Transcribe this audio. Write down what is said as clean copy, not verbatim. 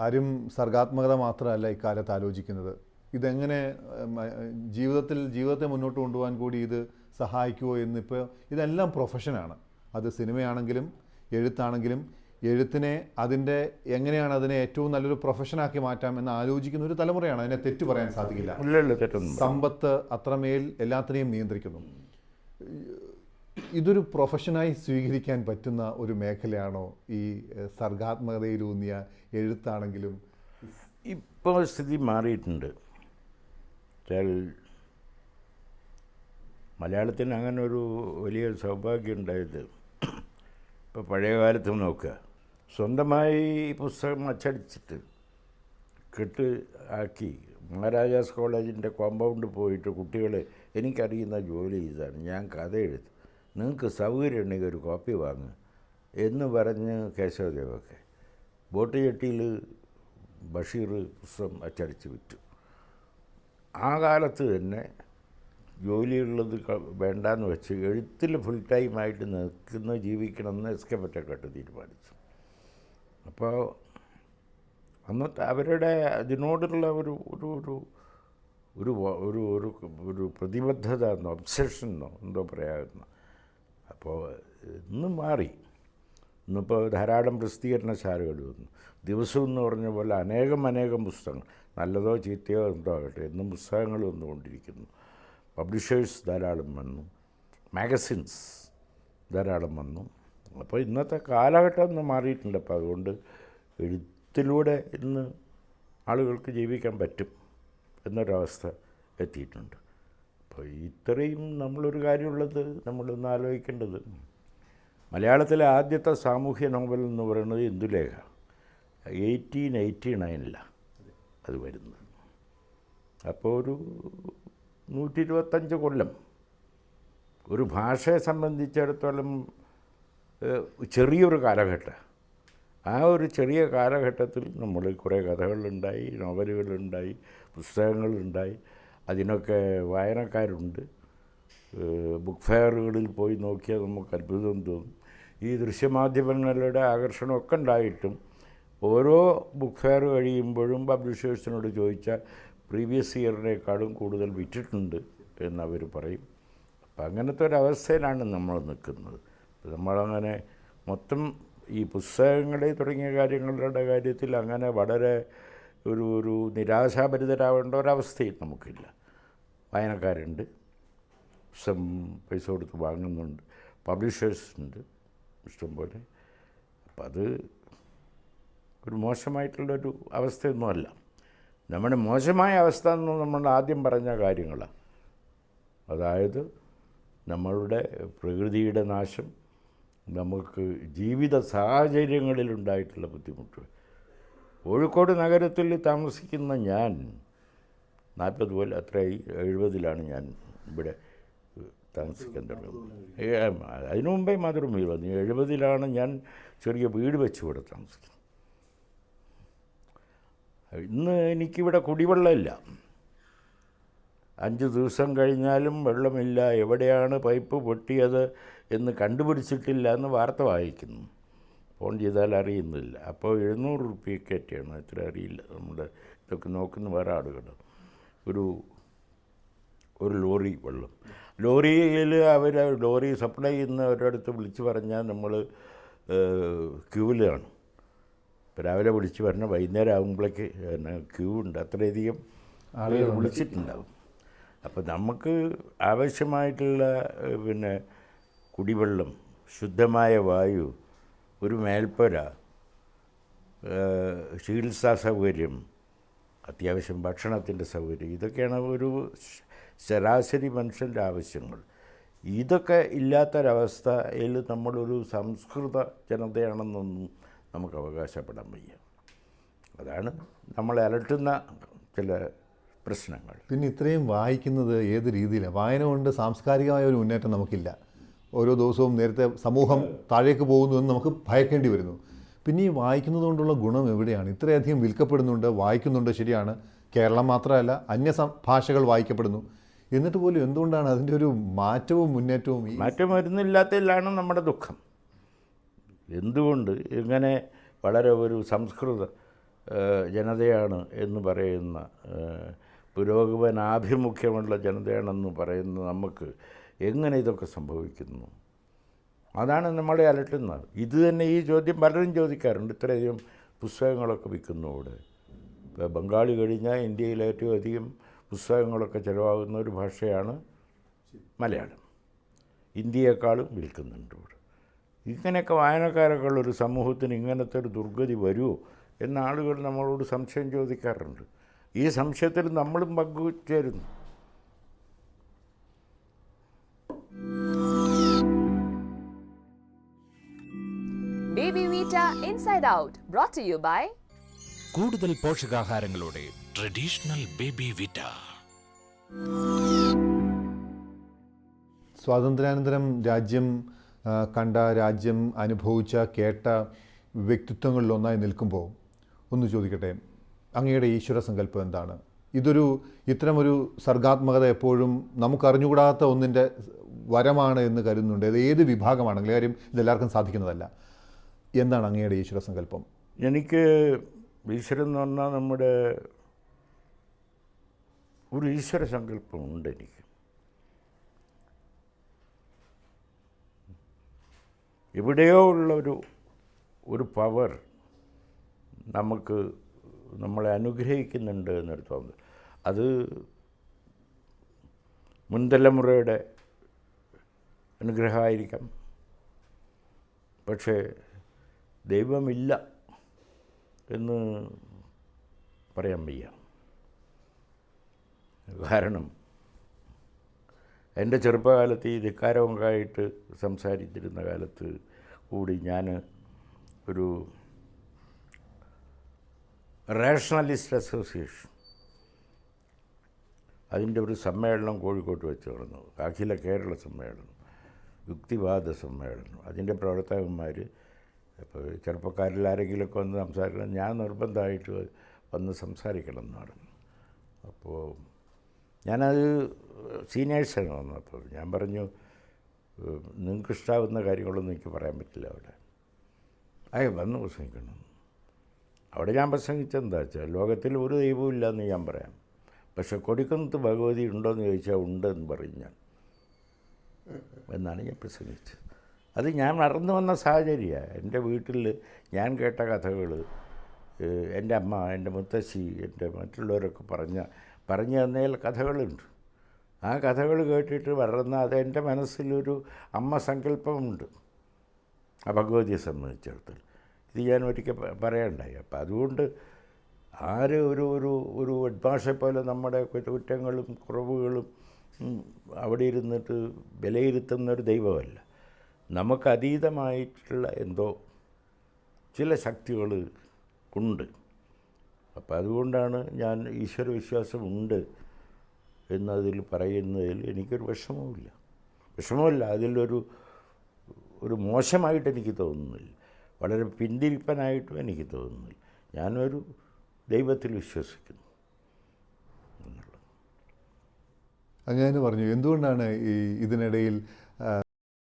ആരും സർഗാത്മകത മാത്രമല്ല ഇക്കാലത്ത് ആലോചിക്കുന്നത്. ഇതെങ്ങനെ ജീവിതത്തെ മുന്നോട്ട് കൊണ്ടുപോകാൻ കൂടി ഇത് സഹായിക്കുമോ എന്നിപ്പോൾ ഇതെല്ലാം പ്രൊഫഷനാണ്. അത് സിനിമയാണെങ്കിലും എഴുത്താണെങ്കിലും എഴുത്തിനെ എങ്ങനെയാണ് അതിനെ ഏറ്റവും നല്ലൊരു പ്രൊഫഷനാക്കി മാറ്റാം എന്ന് ആലോചിക്കുന്ന ഒരു തലമുറയാണ്. അതിനെ തെറ്റു പറയാൻ സാധിക്കില്ല. സമ്പത്ത് അത്രമേൽ എല്ലാത്തിനെയും നിയന്ത്രിക്കുന്നു. ഇതൊരു പ്രൊഫഷനായി സ്വീകരിക്കാൻ പറ്റുന്ന ഒരു മേഖലയാണോ ഈ സർഗാത്മകതയിലൂന്നിയ എഴുത്താണെങ്കിലും? ഇപ്പോൾ സ്ഥിതി മാറിയിട്ടുണ്ട്. മലയാളത്തിന് അങ്ങനെ ഒരു വലിയ സൗഭാഗ്യം ഉണ്ടായത് ഇപ്പോൾ പഴയ കാലത്ത് നോക്കുക, സ്വന്തമായി പുസ്തകം അച്ചടിച്ചിട്ട് കെട്ട് ആക്കി മഹാരാജാസ് കോളേജിൻ്റെ കോമ്പൗണ്ട് പോയിട്ട് കുട്ടികളെ എനിക്കറിയുന്ന ജോലി ഇതാണ്, ഞാൻ കഥ എഴുതും, നിങ്ങൾക്ക് സൗകര്യം ഉണ്ടെങ്കിൽ ഒരു കോപ്പി വാങ്ങുക എന്ന് പറഞ്ഞ് കേശവദേവൊക്കെ ബോട്ട് ചട്ടിയിൽ ബഷീർ പുസ്തകം അച്ചടിച്ച് വിറ്റു. ആ കാലത്ത് തന്നെ ജോലിയുള്ളത് വേണ്ടാന്ന് വെച്ച് എഴുത്തിൽ ഫുൾ ടൈമായിട്ട് ജീവിക്കണമെന്ന് എസ്കേപ്പറ്റൊക്കെ തീരുമാനിച്ചു. അപ്പോൾ അന്നത്തെ അവരുടെ അതിനോടുള്ള ഒരു ഒരു ഒരു ഒരു ഒരു ഒരു ഒരു പ്രതിബദ്ധത എന്നോ ഒബ്സെഷനോ എന്തോ പറയാവുന്ന. അപ്പോൾ ഇന്ന് മാറി. ഇന്നിപ്പോൾ ധാരാളം പ്രസിദ്ധീകരണശാലകൾ വന്നു. ദിവസം എന്ന് പറഞ്ഞ പോലെ അനേകം പുസ്തകങ്ങൾ, നല്ലതോ ചീത്തയോ എന്തോ ആകട്ടെ, എന്നും പുസ്തകങ്ങൾ വന്നുകൊണ്ടിരിക്കുന്നു. പബ്ലിഷേഴ്സ് ധാരാളം വന്നു, മാഗസിൻസ് ധാരാളം വന്നു. അപ്പോൾ ഇന്നത്തെ കാലഘട്ടം ഒന്ന് മാറിയിട്ടുണ്ട്. അപ്പോൾ അതുകൊണ്ട് എഴുത്തിലൂടെ ഇന്ന് ആളുകൾക്ക് ജീവിക്കാൻ പറ്റും എന്നൊരവസ്ഥ എത്തിയിട്ടുണ്ട്. അപ്പോൾ ഇത്രയും നമ്മളൊരു കാര്യമുള്ളത് നമ്മളൊന്ന് ആലോചിക്കേണ്ടത്, മലയാളത്തിലെ ആദ്യത്തെ സാമൂഹ്യ നോവൽ എന്ന് പറയുന്നത് ഇന്ദുലേഖ 1889 അത് വരുന്നത്. അപ്പോൾ ഒരു 125 കൊല്ലം. ഒരു ഭാഷയെ സംബന്ധിച്ചിടത്തോളം ചെറിയൊരു കാലഘട്ടം. ആ ഒരു ചെറിയ കാലഘട്ടത്തിൽ നമ്മൾ കുറേ കഥകളുണ്ടായി, നോവലുകളുണ്ടായി, പുസ്തകങ്ങളുണ്ടായി, അതിനൊക്കെ വായനക്കാരുണ്ട്. ബുക്ക് ഫെയറുകളിൽ പോയി നോക്കിയാൽ നമുക്ക് അത്ഭുതം തോന്നും. ഈ ദൃശ്യമാധ്യമങ്ങളുടെ ആകർഷണമൊക്കെ ഉണ്ടായിട്ടും ഓരോ ബുക്ക് ഫെയർ കഴിയുമ്പോഴും പബ്ലിഷേഴ്സിനോട് ചോദിച്ചാൽ പ്രീവിയസ് ഇയറിനേക്കാളും കൂടുതൽ വിറ്റിട്ടുണ്ട് എന്നവർ പറയും. അപ്പം അങ്ങനത്തെ ഒരവസ്ഥയിലാണ് നമ്മൾ നിൽക്കുന്നത്. നമ്മളങ്ങനെ മൊത്തം ഈ പുസ്തകങ്ങൾ തുടങ്ങിയ കാര്യങ്ങളുടെ കാര്യത്തിൽ അങ്ങനെ വളരെ ഒരു നിരാശാഭരിതരാവേണ്ട ഒരവസ്ഥയും നമുക്കില്ല. വായനക്കാരുണ്ട്, പുസ്തകം പൈസ കൊടുത്ത് വാങ്ങുന്നുണ്ട്, പബ്ലിഷേഴ്സ് ഉണ്ട് ഇഷ്ടംപോലെ. അപ്പം അത് ഒരു മോശമായിട്ടുള്ളൊരു അവസ്ഥയൊന്നുമല്ല. നമ്മുടെ മോശമായ അവസ്ഥ എന്ന് നമ്മൾ ആദ്യം പറഞ്ഞ കാര്യങ്ങളാണ്. അതായത് നമ്മളുടെ പ്രകൃതിയുടെ നാശം, നമുക്ക് ജീവിത സാഹചര്യങ്ങളിലുണ്ടായിട്ടുള്ള ബുദ്ധിമുട്ട്. കോഴിക്കോട് നഗരത്തിൽ താമസിക്കുന്ന ഞാൻ 40 പോലെ അത്രയായി, 70 ഞാൻ ഇവിടെ താമസിക്കാൻ തുടങ്ങുന്നത്. അതിനു മുമ്പേ മാതൃഭൂമിയിൽ വന്നു. 70 ഞാൻ ചെറിയ വീട് വെച്ച് ഇവിടെ താമസിക്കുന്നത്. ഇന്ന് എനിക്കിവിടെ കുടിവെള്ളമില്ല. 5 ദിവസം കഴിഞ്ഞാലും വെള്ളമില്ല. എവിടെയാണ് പൈപ്പ് പൊട്ടിയത് എന്ന് കണ്ടുപിടിച്ചിട്ടില്ല എന്ന് വാർത്ത വായിക്കുന്നു. ഫോൺ ചെയ്താൽ അറിയുന്നില്ല. അപ്പോൾ 700 രൂപയ്ക്കൊക്കെയാണ്, എത്ര അറിയില്ല. നമ്മുടെ ഇതൊക്കെ നോക്കുന്ന വേറെ ആളുകൾ ഒരു ലോറി വെള്ളം, ലോറിയിൽ ലോറി സപ്ലൈ ചെയ്യുന്നവരടുത്ത് വിളിച്ച് പറഞ്ഞാൽ നമ്മൾ ക്യൂവിലാണ്. ഇപ്പോൾ രാവിലെ വിളിച്ച് പറഞ്ഞാൽ വൈകുന്നേരം ആകുമ്പോഴേക്ക് ക്യൂ ഉണ്ട്. അത്രയധികം ആളുകൾ വിളിച്ചിട്ടുണ്ടാകും. അപ്പോൾ നമുക്ക് ആവശ്യമായിട്ടുള്ള കുടിവെള്ളം, ശുദ്ധമായ വായു, ഒരു മേൽപ്പുര, ചികിത്സാ സൗകര്യം, അത്യാവശ്യം ഭക്ഷണത്തിൻ്റെ സൗകര്യം, ഇതൊക്കെയാണ് ഒരു ശരാശരി മനുഷ്യൻ്റെ ആവശ്യങ്ങൾ. ഇതൊക്കെ ഇല്ലാത്തൊരവസ്ഥയിൽ നമ്മളൊരു സംസ്കൃത ജനതയാണെന്നൊന്നും നമുക്ക് അവകാശപ്പെടാൻ വയ്യ. അതാണ് നമ്മളെ അലട്ടുന്ന ചില പ്രശ്നങ്ങൾ. പിന്നെ ഇത്രയും വായിക്കുന്നത് ഏത് രീതിയിലാണ്? വായന കൊണ്ട് സാംസ്കാരികമായ ഒരു മുന്നേറ്റം നമുക്കില്ല. ഓരോ ദിവസവും നേരത്തെ സമൂഹം താഴേക്ക് പോകുന്നു എന്ന് നമുക്ക് ഭയക്കേണ്ടി വരുന്നു. പിന്നെ ഈ വായിക്കുന്നത് കൊണ്ടുള്ള ഗുണം എവിടെയാണ്? ഇത്രയധികം വിൽക്കപ്പെടുന്നുണ്ട്, വായിക്കുന്നുണ്ട്, ശരിയാണ്. കേരളം മാത്രമല്ല, ഭാഷകൾ വായിക്കപ്പെടുന്നു. എന്നിട്ട് പോലും എന്തുകൊണ്ടാണ് അതിൻ്റെ ഒരു മാറ്റവും മുന്നേറ്റവും? മാറ്റം വരുന്നില്ലാത്തതിലാണ് നമ്മുടെ ദുഃഖം. എന്തുകൊണ്ട് ഇങ്ങനെ വളരെ ഒരു സംസ്കൃത ജനതയാണ് എന്ന് പറയുന്ന പുരോഗമനാഭിമുഖ്യമുള്ള ജനതയാണെന്ന് പറയുന്ന നമുക്ക് എങ്ങനെ ഇതൊക്കെ സംഭവിക്കുന്നു? അതാണ് നമ്മളെ അലട്ടുന്നത്. ഇത് തന്നെ ഈ ചോദ്യം പലരും ചോദിക്കാറുണ്ട്. ഇത്രയധികം പുസ്തകങ്ങളൊക്കെ വിൽക്കുന്നതോടെ ഇപ്പോൾ ബംഗാളി കഴിഞ്ഞാൽ ഇന്ത്യയിൽ ഏറ്റവും അധികം പുസ്തകങ്ങളൊക്കെ ചിലവാകുന്ന ഒരു ഭാഷയാണ് മലയാളം. ഇന്ത്യയെക്കാളും വിൽക്കുന്നുണ്ട് ഇവിടെ. ഇങ്ങനെയൊക്കെ വായനക്കാരൊക്കെ ഉള്ളൊരു സമൂഹത്തിന് ഇങ്ങനത്തെ ഒരു ദുർഗതി വരുമോ എന്ന ആളുകൾ നമ്മളോട് സംശയം ചോദിക്കാറുണ്ട്. ഈ സംശയത്തിൽ നമ്മളും പങ്കുചേരുന്നു. Baby Vita Inside Out brought to you by കൂടുതൽ പോഷകാഹാരങ്ങളോടെ ട്രഡീഷണൽ ബേബി വിറ്റ. സ്വാതന്ത്ര്യാനന്തരം രാജ്യം കണ്ട, രാജ്യം അനുഭവിച്ച, കേട്ട വ്യക്തിത്വങ്ങളിലൊന്നായി നിൽക്കുമ്പോൾ ഒന്ന് ചോദിക്കട്ടെ, അങ്ങയുടെ ഈശ്വര സങ്കല്പം എന്താണ്? ഇത്തരമൊരു സർഗാത്മകത എപ്പോഴും നമുക്കറിഞ്ഞുകൂടാത്ത ഒന്നിൻ്റെ വരമാണ് എന്ന് കരുതുന്നുണ്ട്. ഇത് ഏത് വിഭാഗമാണെങ്കിലും, കാര്യം ഇതെല്ലാവർക്കും സാധിക്കുന്നതല്ല. എന്താണ് അങ്ങയുടെ ഈശ്വര സങ്കല്പം? എനിക്ക് ഈശ്വരൻ എന്ന് പറഞ്ഞാൽ നമ്മുടെ ഒരു ഈശ്വര സങ്കല്പമുണ്ട്. എനിക്ക് എവിടെയോ ഉള്ള ഒരു പവർ നമ്മളെ അനുഗ്രഹിക്കുന്നുണ്ട് എന്നൊരു തോന്നൽ. അത് മുൻതലമുറയുടെ അനുഗ്രഹമായിരിക്കാം. പക്ഷേ ദൈവമില്ല എന്ന് പറയാൻ വയ്യ. കാരണം എൻ്റെ ചെറുപ്പകാലത്ത് ഈ ധിക്കാരമൊക്കെയായിട്ട് സംസാരിച്ചിരുന്ന കാലത്ത് കൂടി ഞാൻ ഒരു റേഷണലിസ്റ്റ് അസോസിയേഷൻ, അതിൻ്റെ ഒരു സമ്മേളനം കോഴിക്കോട്ട് വെച്ച് നടന്നു. അഖില കേരള സമ്മേളനം, യുക്തിവാദ സമ്മേളനം. അതിൻ്റെ പ്രവർത്തകന്മാർ ഇപ്പോൾ ചെറുപ്പക്കാരിൽ ആരെങ്കിലുമൊക്കെ വന്ന് സംസാരിക്കണം, ഞാൻ നിർബന്ധമായിട്ട് വന്ന് സംസാരിക്കണം എന്ന് പറഞ്ഞു. അപ്പോൾ ഞാനത് സീനിയേഴ്സാണ് വന്നപ്പോൾ ഞാൻ പറഞ്ഞു, നിങ്ങൾക്ക് ഇഷ്ടാവുന്ന കാര്യങ്ങളൊന്നും എനിക്ക് പറയാൻ പറ്റില്ല അവിടെ. വന്ന് പ്രസംഗിക്കണം. അവിടെ ഞാൻ പ്രസംഗിച്ചെന്താ വെച്ചാൽ, ലോകത്തിൽ ഒരു ദൈവവും ഇല്ലയെന്ന് ഞാൻ പറയാം, പക്ഷെ കൊടിക്കുന്നത്ത് ഭഗവതി ഉണ്ടോയെന്ന് ചോദിച്ചാൽ ഉണ്ടെന്ന് പറയും ഞാൻ എന്നാണ് ഞാൻ പ്രസംഗിച്ചത്. അത് ഞാൻ നടന്നു വന്ന സാഹചര്യമാണ്. എൻ്റെ വീട്ടിൽ ഞാൻ കേട്ട കഥകൾ എൻ്റെ അമ്മ, എൻ്റെ മുത്തശ്ശി, എൻ്റെ മറ്റുള്ളവരൊക്കെ പറഞ്ഞു തന്നതിൽ കഥകളുണ്ട്. ആ കഥകൾ കേട്ടിട്ട് വളർന്ന എൻ്റെ മനസ്സിലൊരു അമ്മ സങ്കല്പമുണ്ട് ആ ഭഗവതിയെ സംബന്ധിച്ചിടത്തോളം. ഇത് ഞാൻ ഒരിക്കൽ പറയണ്ടായി. അപ്പം അതുകൊണ്ട് ആര് ഒരു ഉദ്ഭാഷയെ പോലെ നമ്മുടെ കുറ്റങ്ങളും കുറവുകളും അവിടെ ഇരുന്നിട്ട് വിലയിരുത്തുന്നൊരു ദൈവമല്ല. നമുക്ക് അതീതമായിട്ടുള്ള എന്തോ ചില ശക്തികൾ ഉണ്ട്. അപ്പം അതുകൊണ്ടാണ് ഞാൻ ഈശ്വരവിശ്വാസമുണ്ട് എന്നതിൽ പറയുന്നതിൽ എനിക്കൊരു വിഷമമില്ല. അതിലൊരു മോശമായിട്ട് എനിക്ക് തോന്നുന്നില്ല, വളരെ പിന്തിരിപ്പനായിട്ടും എനിക്ക് തോന്നുന്നില്ല. ഞാനൊരു ദൈവത്തിൽ വിശ്വസിക്കുന്നു എന്നുള്ളത്. അങ്ങനെ പറഞ്ഞു. എന്തുകൊണ്ടാണ് ഇതിനിടയിൽ